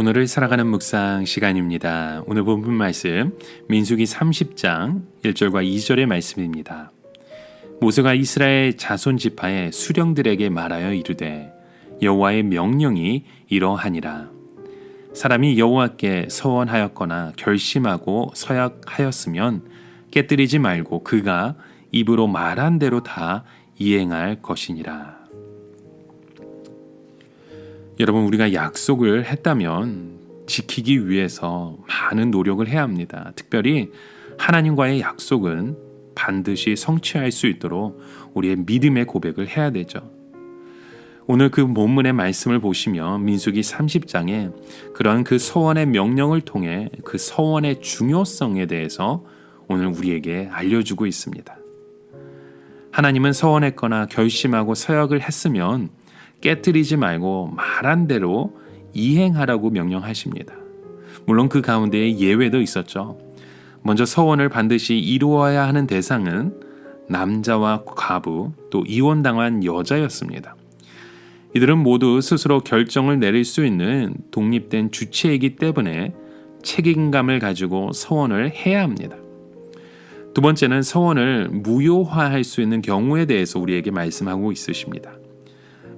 오늘을 살아가는 묵상 시간입니다. 오늘 본문 말씀 민수기 30장 1절과 2절의 말씀입니다. 모세가 이스라엘 자손 지파의 수령들에게 말하여 이르되 여호와의 명령이 이러하니라. 사람이 여호와께 서원하였거나 결심하고 서약하였으면 깨뜨리지 말고 그가 입으로 말한 대로 다 이행할 것이니라. 여러분, 우리가 약속을 했다면 지키기 위해서 많은 노력을 해야 합니다. 특별히 하나님과의 약속은 반드시 성취할 수 있도록 우리의 믿음의 고백을 해야 되죠. 오늘 그 본문의 말씀을 보시면 민수기 30장에 그런 그 서원의 명령을 통해 그 서원의 중요성에 대해서 오늘 우리에게 알려주고 있습니다. 하나님은 서원했거나 결심하고 서약을 했으면 깨뜨리지 말고 말한 대로 이행하라고 명령하십니다. 물론 그 가운데에 예외도 있었죠. 먼저 서원을 반드시 이루어야 하는 대상은 남자와 과부 또 이혼당한 여자였습니다. 이들은 모두 스스로 결정을 내릴 수 있는 독립된 주체이기 때문에 책임감을 가지고 서원을 해야 합니다. 두 번째는 서원을 무효화할 수 있는 경우에 대해서 우리에게 말씀하고 있으십니다.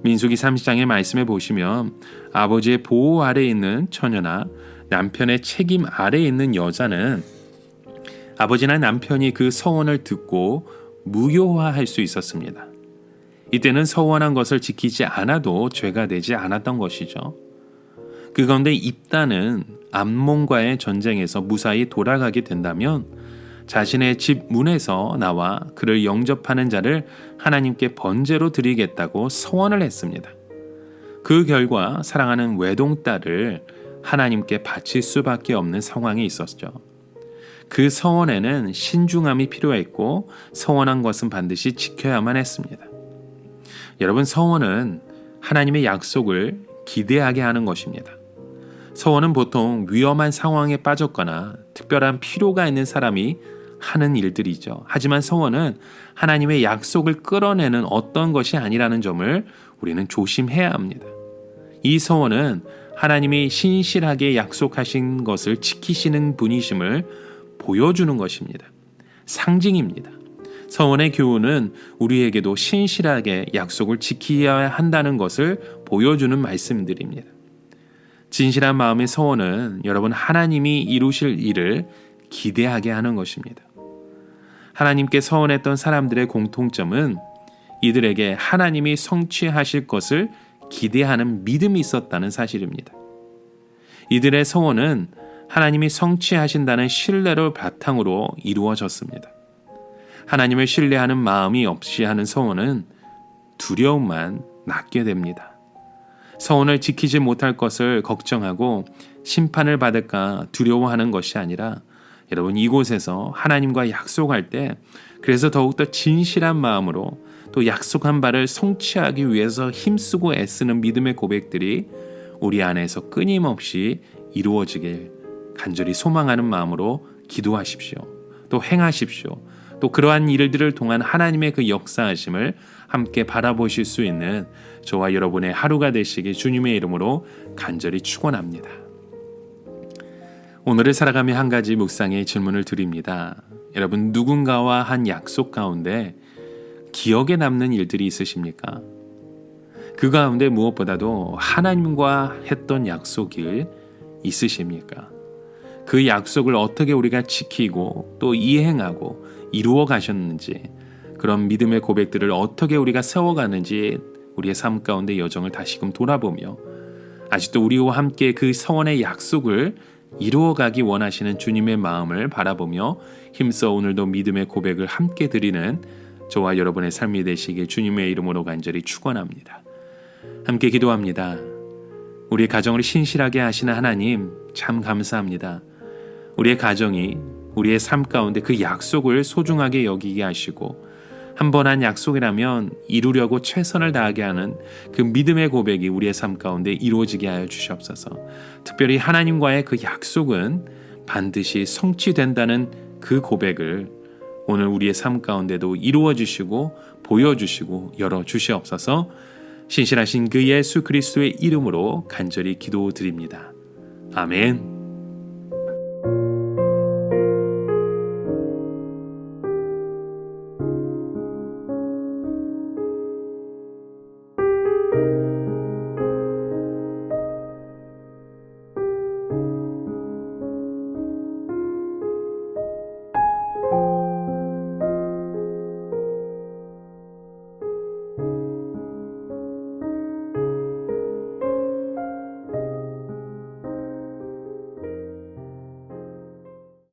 민수기 30장의 말씀에 보시면 아버지의 보호 아래에 있는 처녀나 남편의 책임 아래에 있는 여자는 아버지나 남편이 그 서원을 듣고 무효화할 수 있었습니다. 이때는 서원한 것을 지키지 않아도 죄가 되지 않았던 것이죠. 그 가운데 입다는 암몬과의 전쟁에서 무사히 돌아가게 된다면 자신의 집 문에서 나와 그를 영접하는 자를 하나님께 번제로 드리겠다고 서원을 했습니다. 그 결과 사랑하는 외동딸을 하나님께 바칠 수밖에 없는 상황이 있었죠. 그 서원에는 신중함이 필요했고 서원한 것은 반드시 지켜야만 했습니다. 여러분, 서원은 하나님의 약속을 기대하게 하는 것입니다. 서원은 보통 위험한 상황에 빠졌거나 특별한 필요가 있는 사람이 하는 일들이죠. 하지만 서원은 하나님의 약속을 끌어내는 어떤 것이 아니라는 점을 우리는 조심해야 합니다. 이 서원은 하나님이 신실하게 약속하신 것을 지키시는 분이심을 보여주는 것입니다. 상징입니다. 서원의 교훈은 우리에게도 신실하게 약속을 지켜야 한다는 것을 보여주는 말씀들입니다. 진실한 마음의 서원은 여러분 하나님이 이루실 일을 기대하게 하는 것입니다. 하나님께 서원했던 사람들의 공통점은 이들에게 하나님이 성취하실 것을 기대하는 믿음이 있었다는 사실입니다. 이들의 서원은 하나님이 성취하신다는 신뢰를 바탕으로 이루어졌습니다. 하나님을 신뢰하는 마음이 없이 하는 서원은 두려움만 낳게 됩니다. 서원을 지키지 못할 것을 걱정하고 심판을 받을까 두려워하는 것이 아니라 여러분, 이곳에서 하나님과 약속할 때 그래서 더욱더 진실한 마음으로 또 약속한 바를 성취하기 위해서 힘쓰고 애쓰는 믿음의 고백들이 우리 안에서 끊임없이 이루어지길 간절히 소망하는 마음으로 기도하십시오. 또 행하십시오. 또 그러한 일들을 통한 하나님의 그 역사하심을 함께 바라보실 수 있는 저와 여러분의 하루가 되시길 주님의 이름으로 간절히 축원합니다. 오늘을 살아가며 한 가지 묵상의 질문을 드립니다. 여러분, 누군가와 한 약속 가운데 기억에 남는 일들이 있으십니까? 그 가운데 무엇보다도 하나님과 했던 약속이 있으십니까? 그 약속을 어떻게 우리가 지키고 또 이행하고 이루어 가셨는지, 그런 믿음의 고백들을 어떻게 우리가 세워가는지 우리의 삶 가운데 여정을 다시금 돌아보며 아직도 우리와 함께 그 서원의 약속을 이루어가기 원하시는 주님의 마음을 바라보며 힘써 오늘도 믿음의 고백을 함께 드리는 저와 여러분의 삶이 되시길 주님의 이름으로 간절히 축원합니다. 함께 기도합니다. 우리 가정을 신실하게 하시는 하나님 참 감사합니다. 우리의 가정이 우리의 삶 가운데 그 약속을 소중하게 여기게 하시고 한 번 한 약속이라면 이루려고 최선을 다하게 하는 그 믿음의 고백이 우리의 삶 가운데 이루어지게 하여 주시옵소서. 특별히 하나님과의 그 약속은 반드시 성취된다는 그 고백을 오늘 우리의 삶 가운데도 이루어 주시고 보여주시고 열어주시옵소서. 신실하신 그 예수 그리스도의 이름으로 간절히 기도드립니다. 아멘.